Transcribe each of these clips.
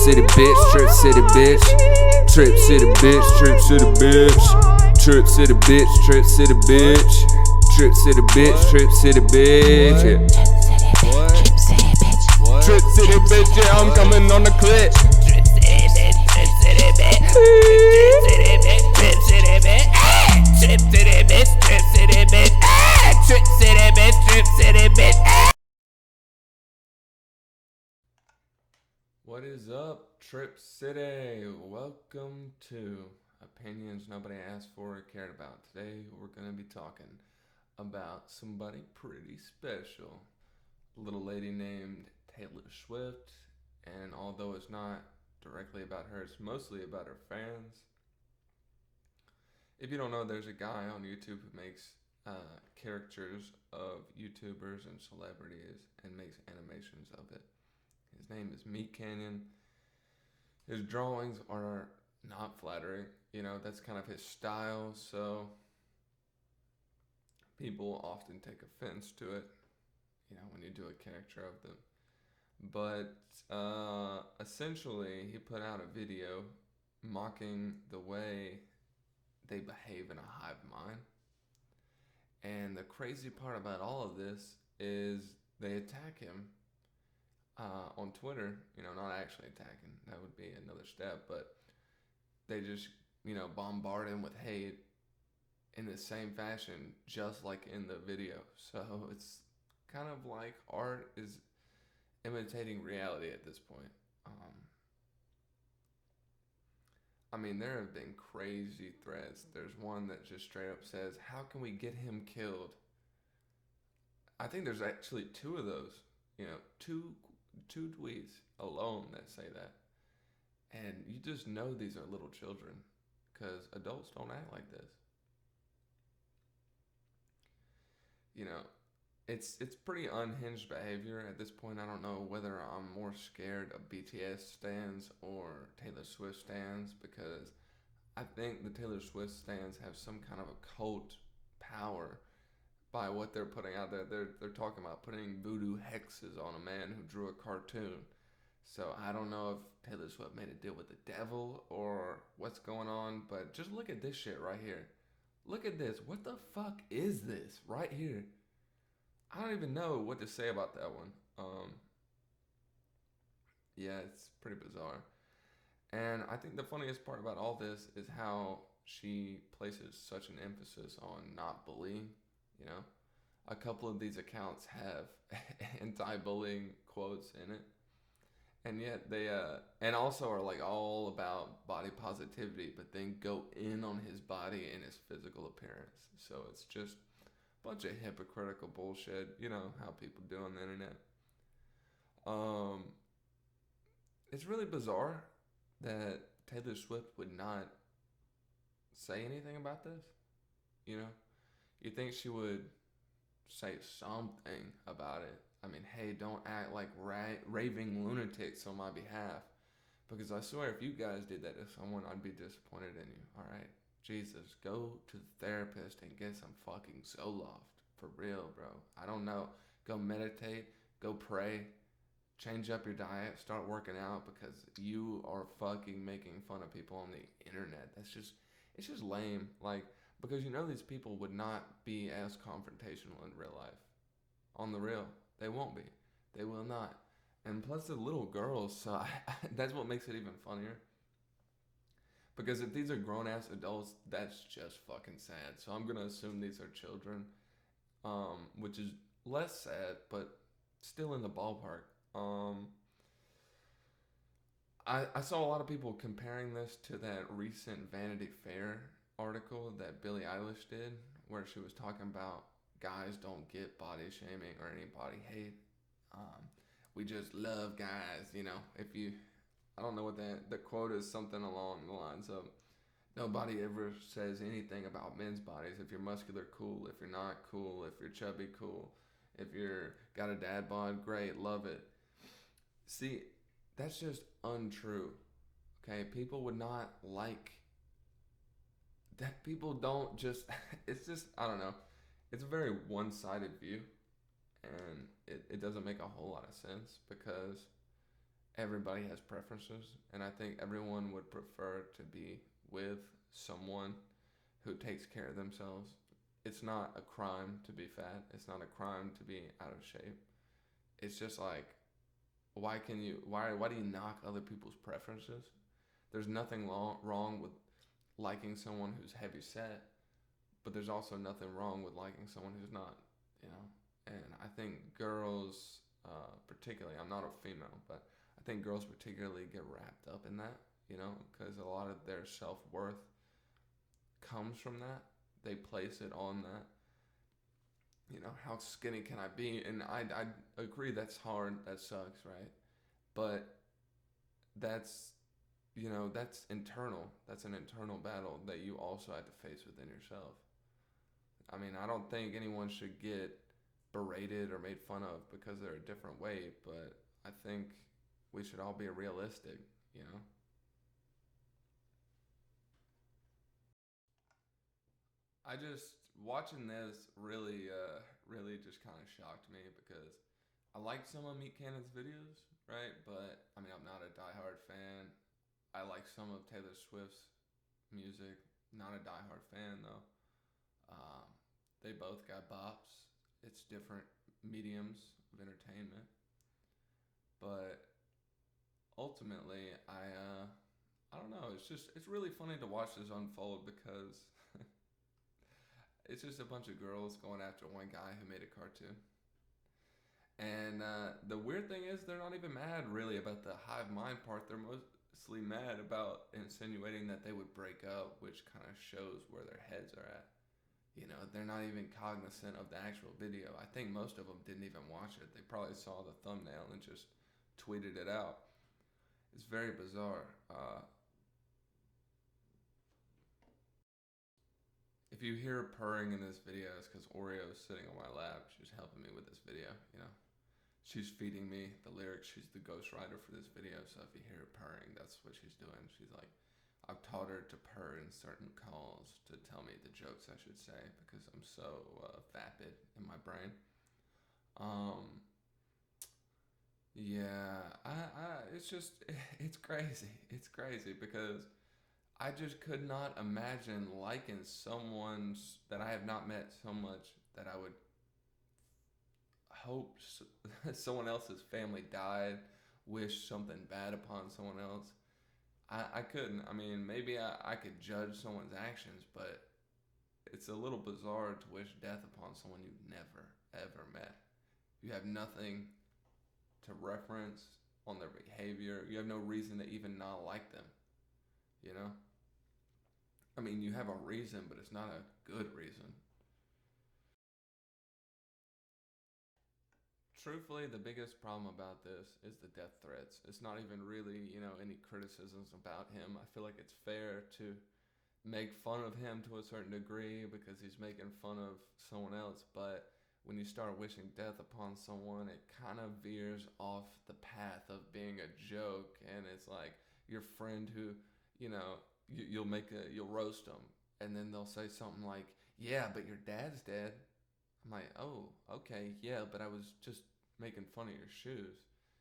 city bitch, trip city bitch. Trip city bitch, trip city bitch. Trip city bitch, trip city bitch. Trip city bitch, trip city bitch. Yeah. Trip city bitch, yeah, I'm coming on the clip. Trip city bitch, trip city bitch. Trip city bitch, trip city bitch. Trip city bitch, trip city bitch. Trip city bitch, trip city bitch. What is up, Trip City? Welcome to Opinions Nobody Asked For or Cared About. Today we're going to be talking about somebody pretty special. A little lady named Taylor Swift. And although it's not directly about her, it's mostly about her fans. If you don't know, there's a guy on YouTube who makes caricatures of YouTubers and celebrities and makes animations of it. His name is Meat Canyon. His drawings are not flattering. You know, that's kind of his style, so people often take offense to it, you know, when you do a character of them. But essentially, he put out a video mocking the way they behave in a hive mind. And the crazy part about all of this is they attack him on Twitter, you know, not actually attacking, that would be another step, but they just, you know, bombard him with hate in the same fashion, just like in the video. So it's kind of like art is imitating reality at this point. I mean, there have been crazy threads. There's one that just straight up says, "How can we get him killed?" I think there's actually two of those, you know, two tweets alone that say that. And you just know these are little children because adults don't act like this. You know, it's pretty unhinged behavior at this point. I don't know whether I'm more scared of BTS stans or Taylor Swift stans, because I think the Taylor Swift stans have some kind of a cult power by what they're putting out there. They're talking about putting voodoo hexes on a man who drew a cartoon. So I don't know if Taylor Swift made a deal with the devil or what's going on, but just look at this shit right here. Look at this. What the fuck is this right here? I don't even know what to say about that one. Yeah, it's pretty bizarre. And I think the funniest part about all this is how she places such an emphasis on not bullying. You know, a couple of these accounts have anti-bullying quotes in it, and yet they and also are like all about body positivity, but then go in on his body and his physical appearance. So it's just a bunch of hypocritical bullshit. You know how people do on the internet. It's really bizarre that Taylor Swift would not say anything about this. You know, you think she would say something about it. I mean, hey, don't act like raving lunatics on my behalf. Because I swear, if you guys did that to someone, I'd be disappointed in you. All right? Jesus, go to the therapist and get some fucking Zoloft. For real, bro. I don't know. Go meditate. Go pray. Change up your diet. Start working out, because you are fucking making fun of people on the internet. It's just lame. Like, because you know these people would not be as confrontational in real life. On the real. They won't be. They will not. And plus they're little girls, so that's what makes it even funnier. Because if these are grown-ass adults, that's just fucking sad. So I'm going to assume these are children, which is less sad, but still in the ballpark. I saw a lot of people comparing this to that recent Vanity Fair article that Billie Eilish did, where she was talking about guys don't get body shaming or any body hate. We just love guys, you know. I don't know what the quote is, something along the lines of, nobody ever says anything about men's bodies. If you're muscular, cool. If you're not, cool. If you're chubby, cool. If you're got a dad bod, great, love it. See, that's just untrue. Okay, people would not like that. People don't just, it's just, I don't know. It's a very one-sided view, and it doesn't make a whole lot of sense, because everybody has preferences, and I think everyone would prefer to be with someone who takes care of themselves. It's not a crime to be fat. It's not a crime to be out of shape. It's just like, why do you knock other people's preferences? There's nothing wrong with liking someone who's heavy set, but there's also nothing wrong with liking someone who's not, you know. And I think girls, particularly, I'm not a female, but I think girls particularly get wrapped up in that, you know, because a lot of their self worth comes from that. They place it on that. You know, how skinny can I be? And I agree that's hard, that sucks, right? But that's, you know, that's internal. That's an internal battle that you also have to face within yourself. I mean, I don't think anyone should get berated or made fun of because they're a different weight, but I think we should all be realistic, you know? I just watching this really just kind of shocked me because I liked some of Meat Cannon's videos, right? But I mean, I'm not a diehard fan. I like some of Taylor Swift's music. Not a diehard fan though. Um, they both got bops. It's different mediums of entertainment, but ultimately, I don't know. It's really funny to watch this unfold because it's just a bunch of girls going after one guy who made a cartoon. And the weird thing is, they're not even mad really about the hive mind part. They're mostly mad about insinuating that they would break up, which kind of shows where their heads are at. You know, they're not even cognizant of the actual video. I think most of them didn't even watch it. They probably saw the thumbnail and just tweeted it out. It's very bizarre. If you hear purring in this video, it's because Oreo is sitting on my lap. She's helping me with this video, you know. She's feeding me the lyrics. She's the ghostwriter for this video, so if you hear her purring, that's what she's doing. She's like, I've taught her to purr in certain calls to tell me the jokes I should say because I'm so vapid in my brain. Um, yeah, it's just, it's crazy. It's crazy because I just could not imagine liking someone's that I have not met so much that I would hope someone else's family died, wish something bad upon someone else. I couldn't. I mean, maybe I could judge someone's actions, but it's a little bizarre to wish death upon someone you've never, ever met. You have nothing to reference on their behavior. You have no reason to even not like them, you know? I mean, you have a reason, but it's not a good reason. Truthfully, the biggest problem about this is the death threats. It's not even really, you know, any criticisms about him. I feel like it's fair to make fun of him to a certain degree because he's making fun of someone else, but when you start wishing death upon someone, it kind of veers off the path of being a joke, and it's like your friend who, you know, you'll roast them, and then they'll say something like, "Yeah, but your dad's dead." I'm like, "Oh, okay, yeah, but I was just making fun of your shoes."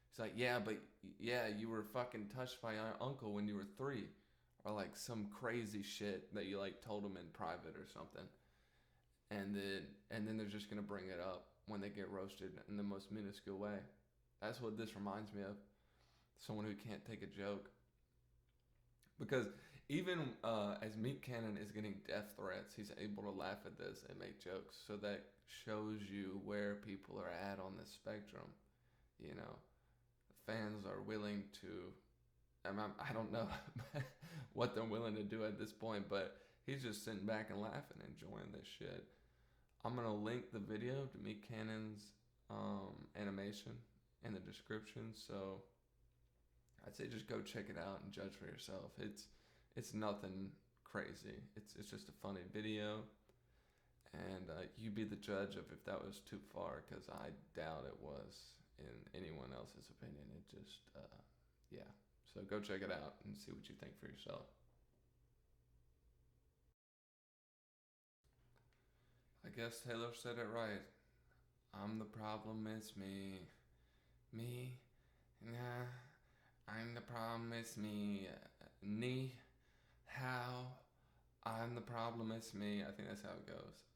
He's like, "Yeah, but yeah, you were fucking touched by your uncle when you were 3," or like some crazy shit that you like told him in private or something, and then they're just gonna bring it up when they get roasted in the most minuscule way. That's what this reminds me of. Someone who can't take a joke. Because even as Meat Cannon is getting death threats, he's able to laugh at this and make jokes. So that shows you where people are at on the spectrum. You know, fans are willing to. I don't know what they're willing to do at this point, but he's just sitting back and laughing, enjoying this shit. I'm gonna link the video to Meat Cannon's animation in the description. So I'd say just go check it out and judge for yourself. It's nothing crazy. It's just a funny video, and you be the judge of if that was too far, because I doubt it was in anyone else's opinion. It just yeah. So go check it out and see what you think for yourself. I guess Taylor said it right. I'm the problem. It's me. Me. Nah. I'm the problem, it's me. Ni how. I'm the problem, it's me. I think that's how it goes.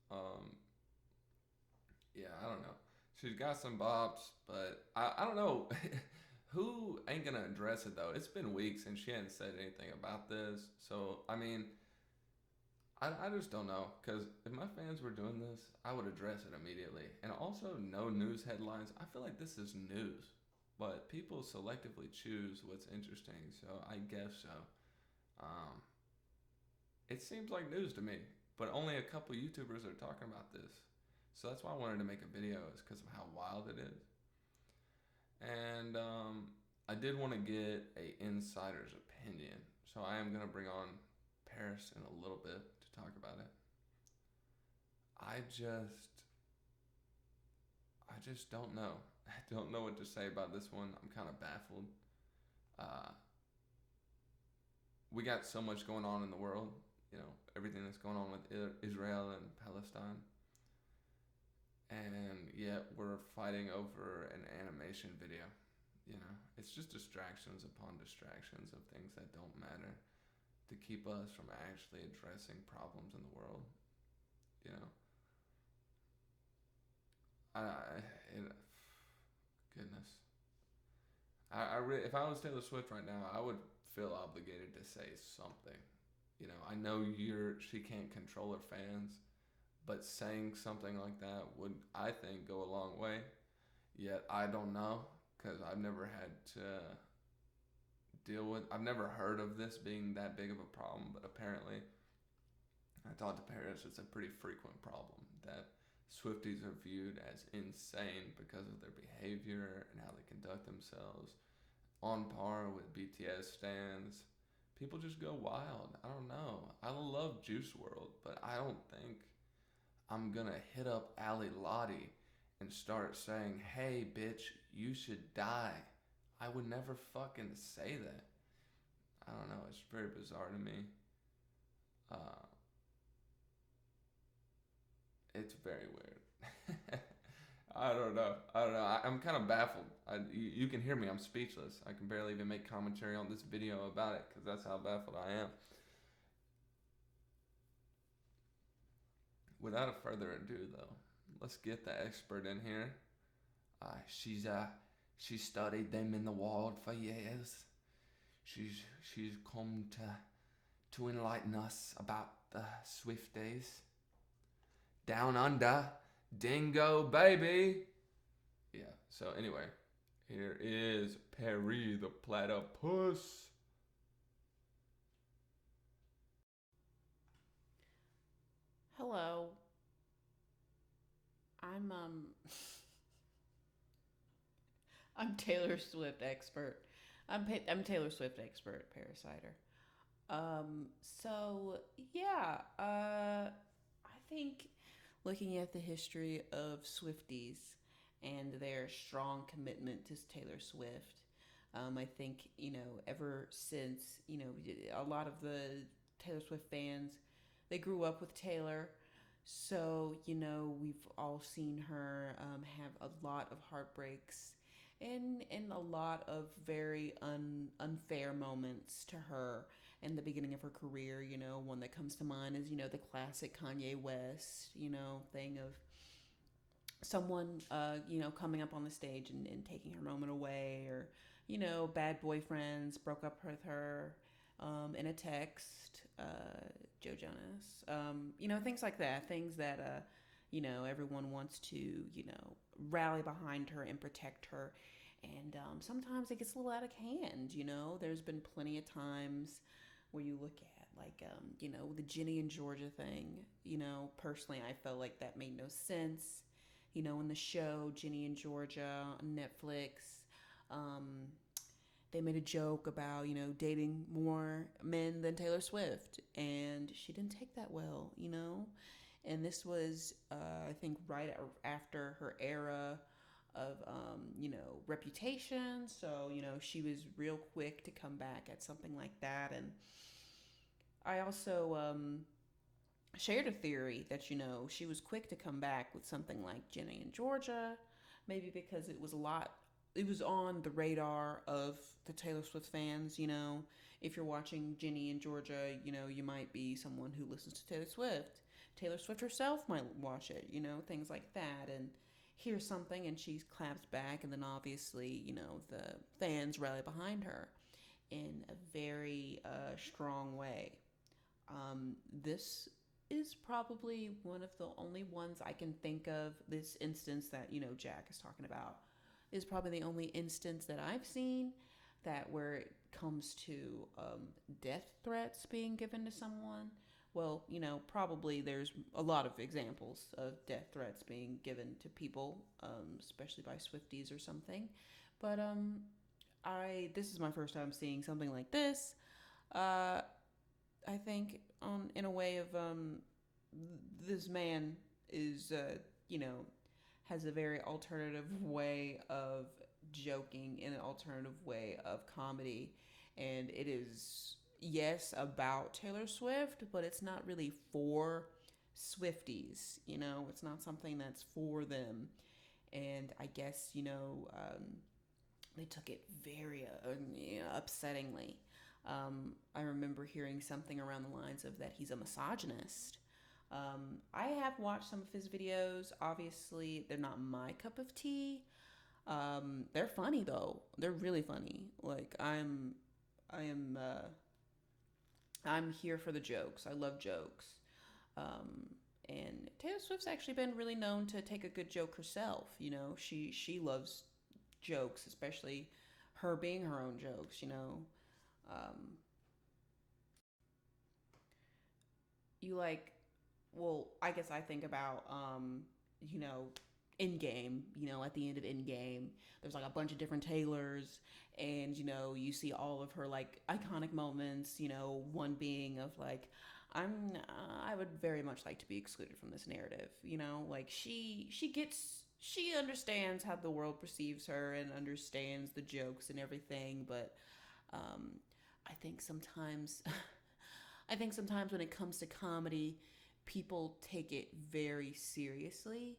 Yeah, I don't know. She's got some bops, but I don't know. Who ain't gonna address it though? It's been weeks and she hadn't said anything about this. So, I mean, I just don't know. Because if my fans were doing this, I would address it immediately. And also, no news headlines. I feel like this is news. But people selectively choose what's interesting. So, I guess so. Um, it seems like news to me. But only a couple YouTubers are talking about this. So that's why I wanted to make a video, is because of how wild it is. And I did want to get a insider's opinion, so I am gonna bring on Paris in a little bit to talk about it. I just don't know. I don't know what to say about this one. I'm kind of baffled. Uh, we got so much going on in the world, everything that's going on with Israel and Palestine, and yet we're fighting over an animation video. It's just distractions upon distractions of things that don't matter to keep us from actually addressing problems in the world. You know, goodness, if I was Taylor Swift right now, I would feel obligated to say something. I know she can't control her fans, but saying something like that would, I think, go a long way. Yet I don't know, because I've never had to I've never heard of this being that big of a problem, but apparently, I talked to Paris, it's a pretty frequent problem that Swifties are viewed as insane because of their behavior and how they conduct themselves, on par with BTS stans. People just go wild. I don't know. I love Juice World, but I don't think I'm gonna hit up Ali Lottie and start saying, "Hey, bitch, you should die." I would never fucking say that. I don't know. It's very bizarre to me. Uh, it's very weird. I don't know. I'm kind of baffled. You can hear me. I'm speechless. I can barely even make commentary on this video about it because that's how baffled I am. Without further ado, though, let's get the expert in here. She studied them in the wild for years. She's come to enlighten us about the Swifties. Down under, dingo baby. Yeah. So anyway, here is Perry the platypus. Hello. I'm I'm Taylor Swift expert. I'm Taylor Swift expert parasiter. So yeah, I think looking at the history of Swifties and their strong commitment to Taylor Swift, I think ever since a lot of the Taylor Swift fans, they grew up with Taylor. So, we've all seen her have a lot of heartbreaks and a lot of very unfair moments to her in the beginning of her career. One that comes to mind is, the classic Kanye West, thing of someone, coming up on the stage and taking her moment away, or, bad boyfriends broke up with her in a text, Joe Jonas, things like that, things that, everyone wants to, rally behind her and protect her. And sometimes it gets a little out of hand, There's been plenty of times where you look at, like, the Ginny and Georgia thing. Personally, I felt like that made no sense. In the show Ginny and Georgia on Netflix, they made a joke about, dating more men than Taylor Swift, and she didn't take that well. And this was, I think, right after her era of, Reputation. So, she was real quick to come back at something like that. And I also shared a theory that, she was quick to come back with something like Ginny and Georgia, maybe because it was a lot it was on the radar of the Taylor Swift fans. You know, if you're watching Ginny in Georgia, you know, you might be someone who listens to Taylor Swift. Taylor Swift herself might watch it, you know, things like that, and hear something and she claps back, and then obviously, you know, the fans rally behind her in a very strong way. This is probably one of the only ones I can think of. This instance that, you know, Jack is talking about is probably the only instance that I've seen that where it comes to death threats being given to someone. Well, you know, probably there's a lot of examples of death threats being given to people, especially by Swifties or something. But I this is my first time seeing something like this. Uh, I think in a way of this man is you know, has a very alternative way of joking in an alternative way of comedy, and it is, yes, about Taylor Swift, but it's not really for Swifties. You know, it's not something that's for them, and I guess, you know, they took it very you know, upsettingly. I remember hearing something around the lines of that he's a misogynist. I have watched some of his videos. Obviously, they're not my cup of tea. They're funny though. They're really funny. Like I'm here for the jokes. I love jokes. And Taylor Swift's actually been really known to take a good joke herself. You know, she loves jokes, especially her being her own jokes. You know, you like, well, I guess I think about, you know, Endgame, you know, at the end of Endgame, there's like a bunch of different Taylors, and, you know, you see all of her like iconic moments, you know, one being of like, I would very much like to be excluded from this narrative, you know, like she understands how the world perceives her and understands the jokes and everything, but um, I think sometimes I think sometimes when it comes to comedy, people take it very seriously.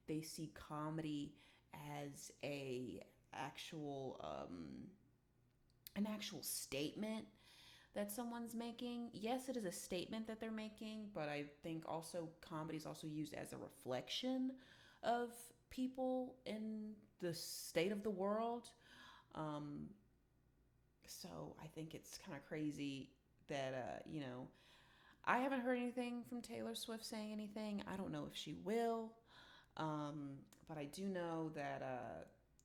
They see comedy as an actual statement that someone's making. Yes, it is a statement that they're making, but I think also comedy is also used as a reflection of people in the state of the world. Um, so I think it's kind of crazy that you know, I haven't heard anything from Taylor Swift saying anything. I don't know if she will, but I do know that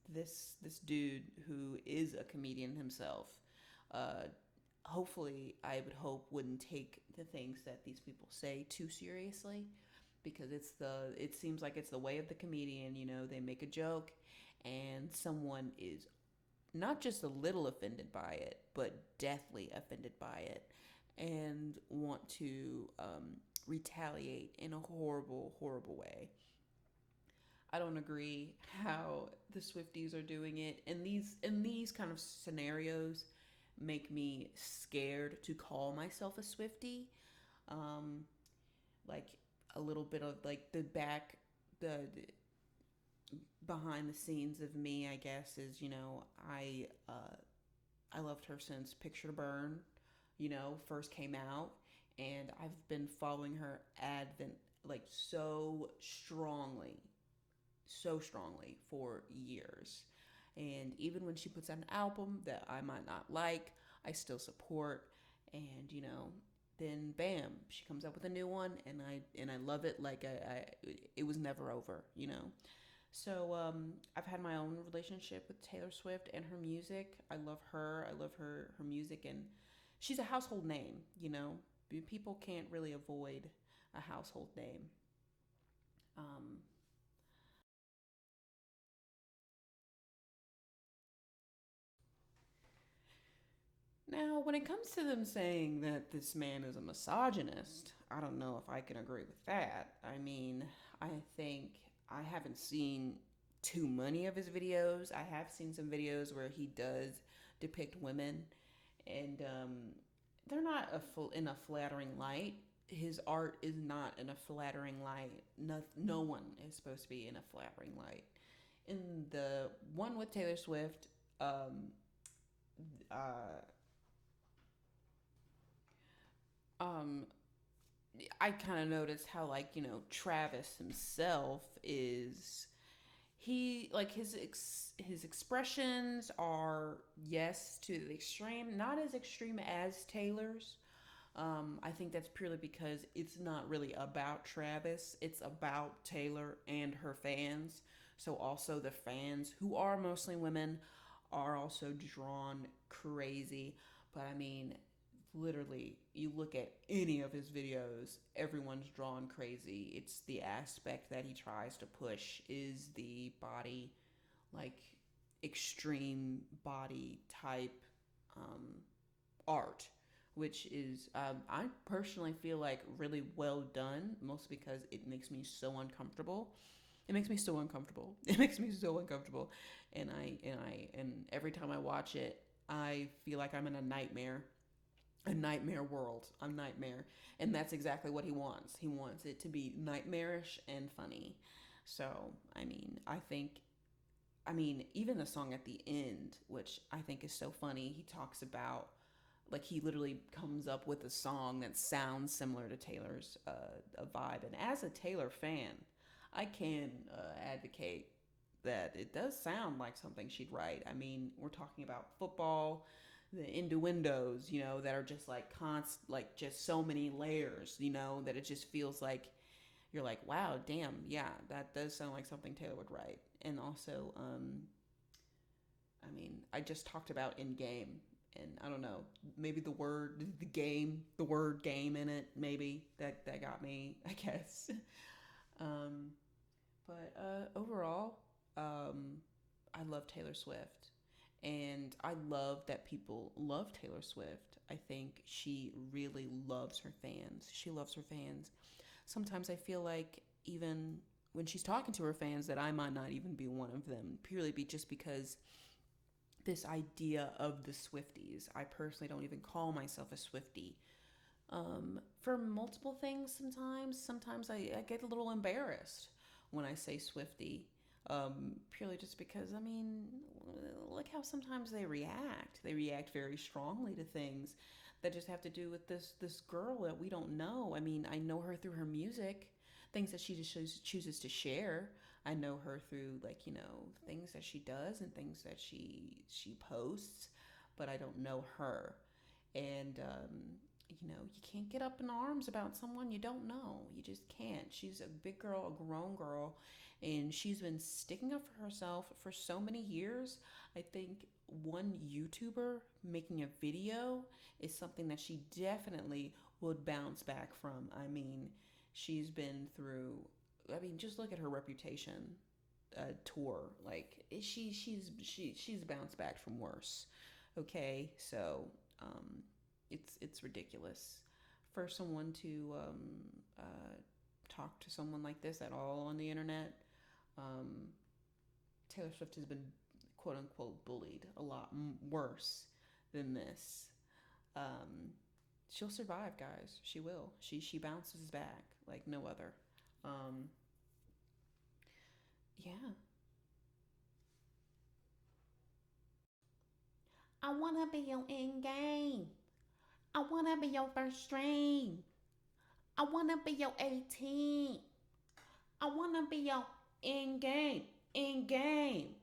this dude who is a comedian himself, uh, hopefully I would hope wouldn't take the things that these people say too seriously, because it seems like it's the way of the comedian. You know, they make a joke, and someone is not just a little offended by it, but deathly offended by it, and want to retaliate in a horrible, horrible way. I don't agree how the Swifties are doing it, and these kind of scenarios make me scared to call myself a Swiftie. Um, like a little bit of like the behind the scenes of me, I guess, is, you know, I loved her since Picture to Burn, you know, first came out, and I've been following her advent like so strongly for years. And even when she puts out an album that I might not like, I still support. And, you know, then bam, she comes up with a new one, and I love it like it was never over, you know. So I've had my own relationship with Taylor Swift and her music. I love her. I love her music, and she's a household name. You know, people can't really avoid a household name. Um, Now, when it comes to them saying that this man is a misogynist, I don't know if I can agree with that. I mean, I think I haven't seen too many of his videos. I have seen some videos where he does depict women, and they're not in a flattering light. His art is not in a flattering light. No one is supposed to be in a flattering light. in the one with Taylor Swift, uh, um, I kind of noticed how, like, Travis himself is, he, like, his expressions are, yes, to the extreme, not as extreme as Taylor's. I think that's purely because it's not really about Travis. It's about Taylor and her fans. So also the fans, who are mostly women, are also drawn crazy. But I mean, literally, you look at any of his videos, everyone's drawn crazy. It's the aspect that he tries to push is the body, like, extreme body type um, art, which is, I personally feel like really well done, mostly because it makes me so uncomfortable. It makes me so uncomfortable. It makes me so uncomfortable, and every time I watch it, I feel like I'm in a nightmare world, a nightmare, and that's exactly what he wants. He wants it to be nightmarish and funny. So, I mean, even the song at the end, which I think is so funny, he talks about, like, he literally comes up with a song that sounds similar to Taylor's vibe. And as a Taylor fan, I can advocate that it does sound like something she'd write. I mean, we're talking about football, the innuendos, that are just like like just so many layers, that it just feels like you're like, wow, damn, yeah, that does sound like something Taylor would write. And also, I mean, I just talked about In Game, and I don't know, maybe the word game in it, maybe that got me, I guess. But overall, I love Taylor Swift, and I love that people love Taylor Swift. I think she really loves her fans. She loves her fans. Sometimes I feel like, even when she's talking to her fans, that I might not even be one of them, purely just because this idea of the Swifties. I personally don't even call myself a Swiftie. For multiple things sometimes. Sometimes I get a little embarrassed when I say Swiftie. Purely just because, I mean, look how sometimes they react. They react very strongly to things that just have to do with this girl that we don't know. I mean, I know her through her music, things that she just chooses to share. I know her through, like, things that she does and things that she posts, but I don't know her. And you can't get up in arms about someone you don't know. You just can't. She's a big girl, a grown girl, and she's been sticking up for herself for so many years. I think one YouTuber making a video is something that she definitely would bounce back from. I mean, she's been through, I mean, just look at her Reputation tour. Like, she's bounced back from worse. Okay, so it's ridiculous for someone to talk to someone like this at all on the internet. Taylor Swift has been, quote unquote, bullied a lot worse than this. She'll survive, guys. She will. She bounces back like no other. Yeah. I wanna be your end game. I wanna be your first string. I wanna be your 18. I wanna be your end game. End game.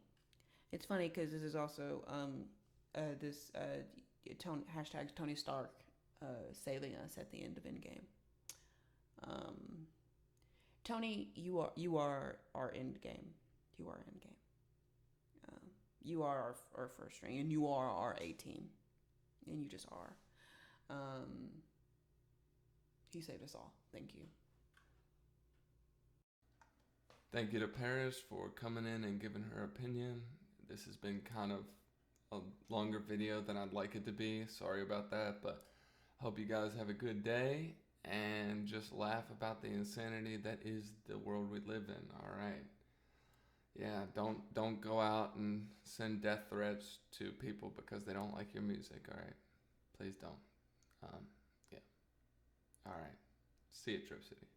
It's funny because this is also this hashtag Tony Stark saving us at the end of Endgame. Tony, you are our end game. You are end game. You are our first string, and you are our A team, and you just are. He saved us all. Thank you. Thank you to Paris for coming in and giving her opinion. This has been kind of a longer video than I'd like it to be. Sorry about that, but hope you guys have a good day and just laugh about the insanity that is the world we live in. All right. Yeah, don't go out and send death threats to people because they don't like your music. All right. Please don't. Yeah. All right. See you at Trip City.